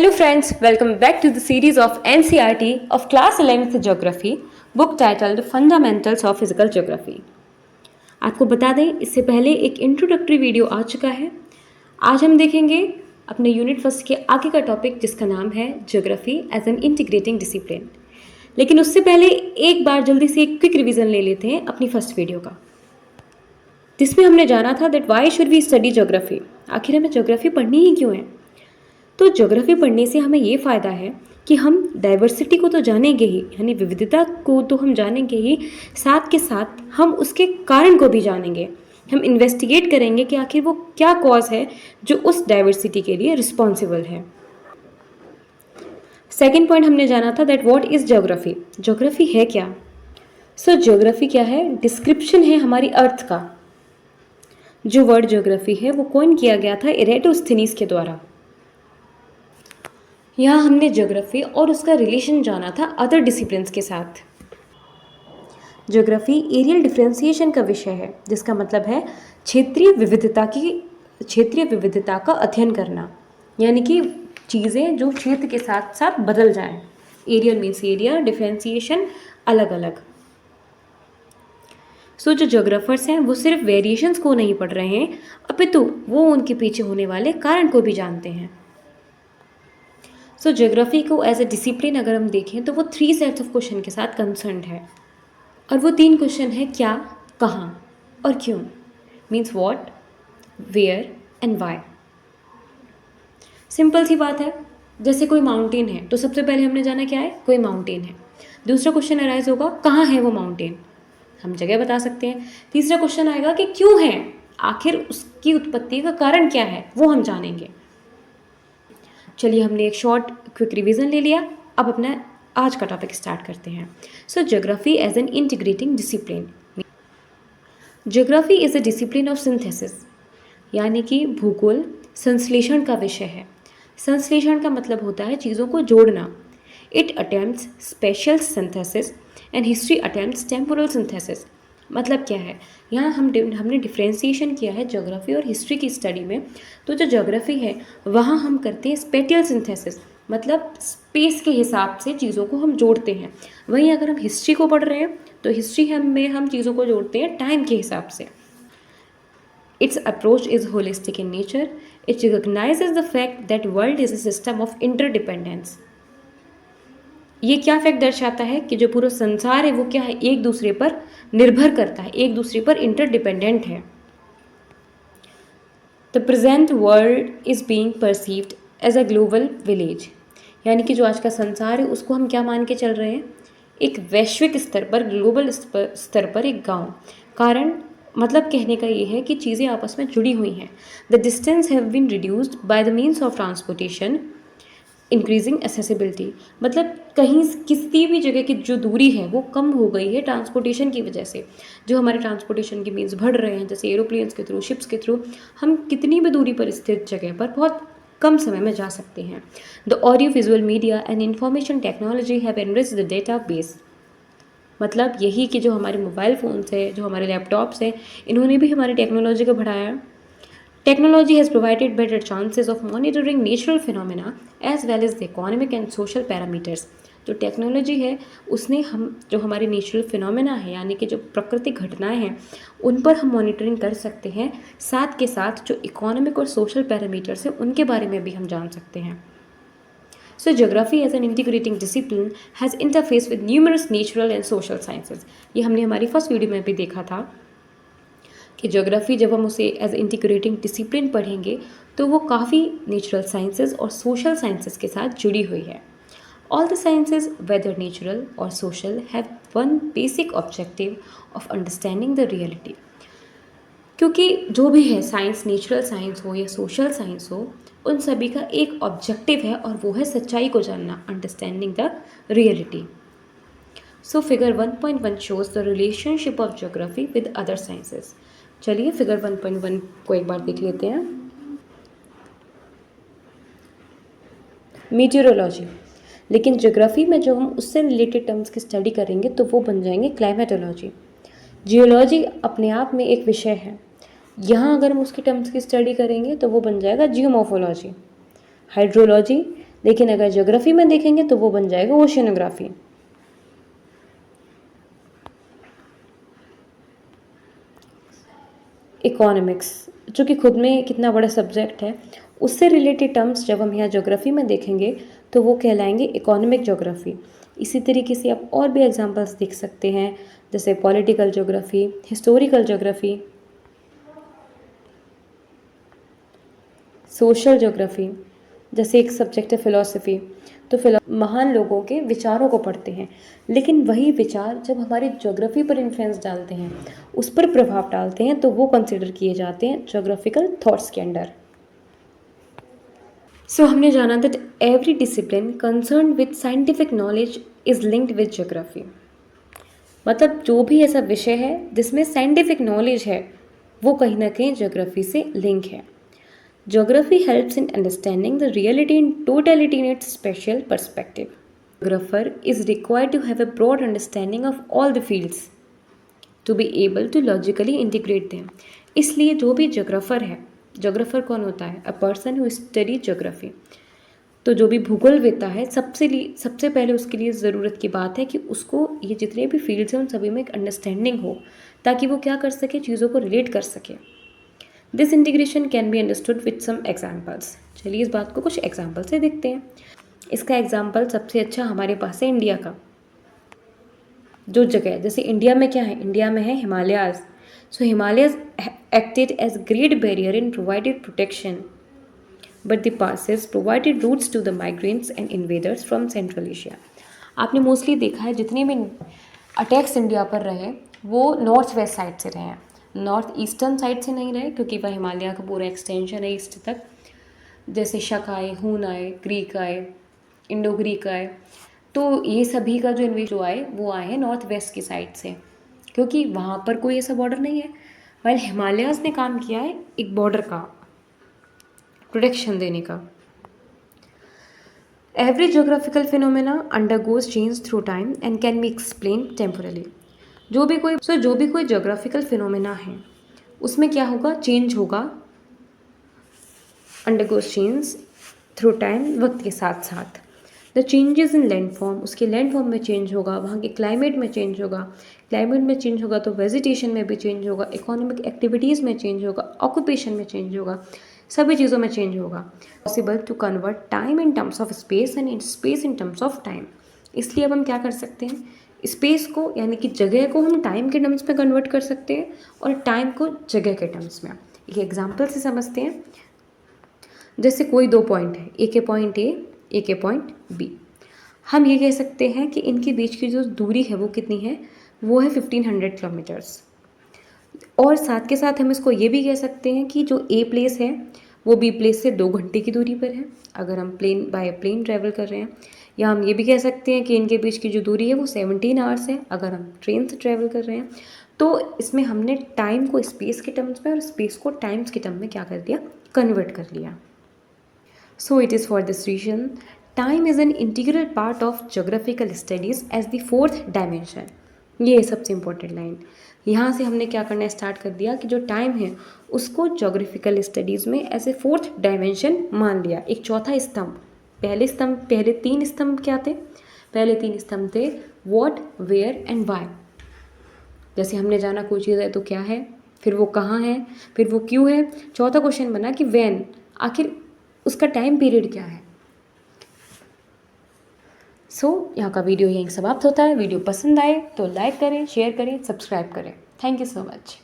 Hello friends, welcome back to the series of NCERT of Class 11th Geography, book titled Fundamentals of Physical Geography. आपको बता दें इससे पहले एक introductory video आ चुका है। आज हम देखेंगे अपने यूनिट फर्स्ट के आगे का टॉपिक जिसका नाम है geography as an integrating discipline. लेकिन उससे पहले एक बार जल्दी से एक क्विक रिवीजन ले लेते हैं अपनी फर्स्ट वीडियो का, जिसमें हमने जाना था that why should we study geography. आखिर हमें ज्योग्राफी पढ़नी ही क्यों है? तो ज्योग्राफी पढ़ने से हमें ये फ़ायदा है कि हम डाइवर्सिटी को तो जानेंगे ही, यानी विविधता को तो हम जानेंगे ही, साथ के साथ हम उसके कारण को भी जानेंगे। हम इन्वेस्टिगेट करेंगे कि आखिर वो क्या कॉज है जो उस डाइवर्सिटी के लिए रिस्पॉन्सिबल है। सेकेंड पॉइंट हमने जाना था that what is geography. Geography है क्या? सो ज्योग्राफी क्या है? डिस्क्रिप्शन है हमारी अर्थ का। जो वर्ड ज्योग्राफी है वो कॉइन किया गया था इरेटोस्थेनीज के द्वारा। यहाँ हमने ज्योग्राफी और उसका रिलेशन जाना था अदर डिसिप्लिन्स के साथ। ज्योग्राफी एरियल डिफरेंशिएशन का विषय है, जिसका मतलब है क्षेत्रीय विविधता का अध्ययन करना, यानी कि चीज़ें जो क्षेत्र के साथ साथ बदल जाएं। एरियल मीन्स एरिया, डिफरेंशिएशन अलग अलग। सो जो ज्योग्राफर्स हैं वो सिर्फ वेरिएशंस को नहीं पढ़ रहे हैं, अपितु वो उनके पीछे होने वाले कारण को भी जानते हैं। सो ज्योग्राफी को एज ए डिसिप्लिन अगर हम देखें तो वो 3 सेट्स ऑफ क्वेश्चन के साथ कंसर्न्ड है, और वो 3 क्वेश्चन है क्या, कहाँ और क्यों। Means what, where and why. Simple सी बात है, जैसे कोई माउंटेन है तो सबसे पहले हमने जाना क्या है, कोई माउंटेन है। दूसरा क्वेश्चन अराइज होगा कहाँ है वो माउंटेन, हम जगह बता सकते हैं। तीसरा क्वेश्चन आएगा कि क्यों है, आखिर उसकी उत्पत्ति का कारण क्या है, वो हम जानेंगे। चलिए हमने एक शॉर्ट क्विक रिवीजन ले लिया, अब अपना आज का टॉपिक स्टार्ट करते हैं। So geography as an integrating discipline. Geography is a discipline of synthesis, यानी कि भूगोल संश्लेषण का विषय है। संश्लेषण का मतलब होता है चीज़ों को जोड़ना। It attempts special synthesis and history attempts temporal synthesis. मतलब क्या है, यहाँ हमने डिफ्रेंसिएशन किया है ज्योग्राफी और हिस्ट्री की स्टडी में। तो जो ज्योग्राफी है वहाँ हम करते हैं स्पेटियल सिंथेसिस, मतलब स्पेस के हिसाब से चीज़ों को हम जोड़ते हैं। वहीं अगर हम हिस्ट्री को पढ़ रहे हैं तो हिस्ट्री में हम चीज़ों को जोड़ते हैं टाइम के हिसाब से। Its approach is holistic in nature. It recognizes the fact that world is a system of interdependence. ये क्या फैक्ट दर्शाता है कि जो पूरा संसार है वो क्या है, एक दूसरे पर निर्भर करता है, एक दूसरे पर इंटरडिपेंडेंट है। The present world is being perceived as a global village, यानी कि जो आज का संसार है उसको हम क्या मान के चल रहे हैं, एक वैश्विक स्तर पर, ग्लोबल स्तर पर एक गांव। कारण मतलब कहने का ये है कि चीज़ें आपस में जुड़ी हुई हैं। The distance have been reduced by the means of transportation increasing accessibility, मतलब कहीं किसी भी जगह की जो दूरी है वो कम हो गई है ट्रांसपोर्टेशन की वजह से। जो हमारे ट्रांसपोर्टेशन के मीन्स बढ़ रहे हैं, जैसे एरोप्लेन्स के थ्रू, शिप्स के थ्रू, हम कितनी भी दूरी पर स्थित जगह पर बहुत कम समय में जा सकते हैं। The audio visual media and information technology have enriched the data base, मतलब यही कि जो हमारे मोबाइल फ़ोन्स है, जो हमारे लैपटॉप्स हैं, इन्होंने भी हमारी टेक्नोलॉजी को बढ़ाया। Technology has provided better chances of monitoring natural phenomena as well as the economic and social parameters. जो टेक्नोलॉजी है उसने हम जो हमारे नेचुरल फिनोमेना है, यानी कि जो प्राकृतिक घटनाएं हैं, उन पर हम मॉनिटरिंग कर सकते हैं। साथ के साथ जो इकोनॉमिक और सोशल पैरामीटर्स हैं उनके बारे में भी हम जान सकते हैं। So geography as an integrating discipline has interface with numerous natural and social sciences. ये हमने हमारी फर्स्ट वीडियो में भी देखा था कि ज्योग्राफी जब हम उसे एज इंटीग्रेटिंग डिसिप्लिन पढ़ेंगे तो वो काफ़ी नेचुरल साइंसेज और सोशल साइंसेज के साथ जुड़ी हुई है। All the sciences whether natural और social have one basic objective of understanding the reality, क्योंकि जो भी है साइंस, नेचुरल साइंस हो या सोशल साइंस हो, उन सभी का एक ऑब्जेक्टिव है और वो है सच्चाई को जानना, understanding the reality. So figure 1.1 shows the relationship of geography with other sciences. चलिए फिगर 1.1 को एक बार देख लेते हैं। मीटियोरोलॉजी, लेकिन ज्योग्राफी में जो हम उससे रिलेटेड टर्म्स की स्टडी करेंगे तो वो बन जाएंगे क्लाइमेटोलॉजी। जियोलॉजी अपने आप में एक विषय है, यहाँ अगर हम उसके टर्म्स की स्टडी करेंगे तो वो बन जाएगा जियोमॉर्फोलॉजी। हाइड्रोलॉजी लेकिन अगर ज्योग्राफी में देखेंगे तो वो बन जाएगा ओशियनोग्राफी। इकोनॉमिक्स, जो कि खुद में कितना बड़ा सब्जेक्ट है, उससे रिलेटेड टर्म्स जब हम यहाँ ज्योग्राफी में देखेंगे तो वो कहलाएंगे इकोनॉमिक ज्योग्राफी। इसी तरीके से आप और भी एग्जांपल्स देख सकते हैं, जैसे political geography, historical geography, social geography, जैसे एक सब्जेक्ट है फिलॉसफी, तो महान लोगों के विचारों को पढ़ते हैं, लेकिन वही विचार जब हमारी ज्योग्राफी पर इन्फ्लुएंस डालते हैं, उस पर प्रभाव डालते हैं, तो वो कंसिडर किए जाते हैं ज्योग्राफिकल थॉट्स के अंडर। सो हमने जाना that every discipline concern with scientific knowledge is linked with geography. मतलब जो भी ऐसा विषय है जिसमें साइंटिफिक नॉलेज है, वो कहीं ना कहीं ज्योग्राफी से लिंक है। Geography helps in understanding the reality in totality in its spatial perspective. Geographer is required to have a broad understanding of all the fields to be able to logically integrate them. इसलिए जो भी geographer है, geographer कौन होता है? A person who study geography. तो जो भी भूगोलवेत्ता है, सबसे पहले उसके लिए ज़रूरत की बात है कि उसको ये जितने भी फील्ड्स हैं उन सभी में एक अंडरस्टैंडिंग हो, ताकि वो क्या कर सके, चीज़ों को रिलेट कर सके। This integration can be understood with some examples. चलिए इस बात को कुछ एग्जाम्पल से देखते हैं। इसका एग्जाम्पल सबसे अच्छा हमारे पास है इंडिया का। जो जगह, जैसे इंडिया में क्या है, इंडिया में है Himalayas. So Himalayas acted as great barrier in provided protection, but the passes provided routes to the migrants and invaders from Central Asia. आपने मोस्टली देखा है जितने भी अटैक्स इंडिया पर रहे वो नॉर्थ वेस्ट साइड से रहे हैं, नॉर्थ ईस्टर्न साइड से नहीं रहे, क्योंकि वह हिमालय का पूरा एक्सटेंशन है ईस्ट तक। जैसे शक आए, हून आए, ग्रीक आए, इंडो ग्रीक आए, तो ये सभी का जो इन्वेज आए वो आए हैं नॉर्थ वेस्ट की साइड से, क्योंकि वहाँ पर कोई ऐसा बॉर्डर नहीं है। वाइल हिमालयाज ने काम किया है एक बॉर्डर का प्रोटेक्शन देने का। Every geographical phenomena undergoes change through time and can be explain temporarily. जो भी कोई ज्योग्राफिकल फिनोमेना है उसमें क्या होगा, चेंज होगा, अंडरगोज चेंज थ्रू टाइम, वक्त के साथ साथ। The changes in land form, उसके लैंड फॉर्म में चेंज होगा, वहाँ के क्लाइमेट में चेंज होगा, क्लाइमेट में चेंज होगा तो वेजिटेशन में भी चेंज होगा, इकोनॉमिक एक्टिविटीज़ में चेंज होगा, ऑक्यूपेशन में चेंज होगा, सभी चीज़ों में चेंज होगा। Possible to convert time in terms of space and in space in terms of time. इसलिए अब हम क्या कर सकते हैं, स्पेस को यानी कि जगह को हम टाइम के टर्म्स में कन्वर्ट कर सकते हैं और टाइम को जगह के टर्म्स में। ये एग्जाम्पल से समझते हैं। जैसे कोई दो पॉइंट है, एक है पॉइंट ए, एक है पॉइंट बी। हम ये कह सकते हैं कि इनके बीच की जो दूरी है वो कितनी है, वो है 1500 किलोमीटर्स। और साथ के साथ हम इसको ये भी कह सकते हैं कि जो ए प्लेस है वो बी प्लेस से 2 घंटे की दूरी पर है, अगर हम बाय प्लेन ट्रैवल कर रहे हैं। या हम ये भी कह सकते हैं कि इनके बीच की जो दूरी है वो 17 आवर्स है, अगर हम ट्रेन से ट्रैवल कर रहे हैं। तो इसमें हमने टाइम को स्पेस के टर्म्स में और स्पेस को टाइम्स के टर्म में क्या कर दिया, कन्वर्ट कर लिया। So it is for this reason time is an integral part of geographical studies as the 4th dimension. ये सबसे इम्पोर्टेंट लाइन। यहाँ से हमने क्या करना स्टार्ट कर दिया कि जो टाइम है उसको ज्योग्राफिकल स्टडीज़ में ऐसे 4th डायमेंशन मान लिया, एक चौथा स्तंभ। पहले 3 स्तंभ क्या थे, पहले 3 स्तंभ थे व्हाट, वेयर एंड व्हाई। जैसे हमने जाना कोई चीज़ है तो क्या है, फिर वो कहाँ है, फिर वो क्यों है। चौथा क्वेश्चन बना कि व्हेन, आखिर उसका टाइम पीरियड क्या है। यहाँ का वीडियो यहीं समाप्त होता है। वीडियो पसंद आए तो लाइक करें, शेयर करें, सब्सक्राइब करें। Thank you so much.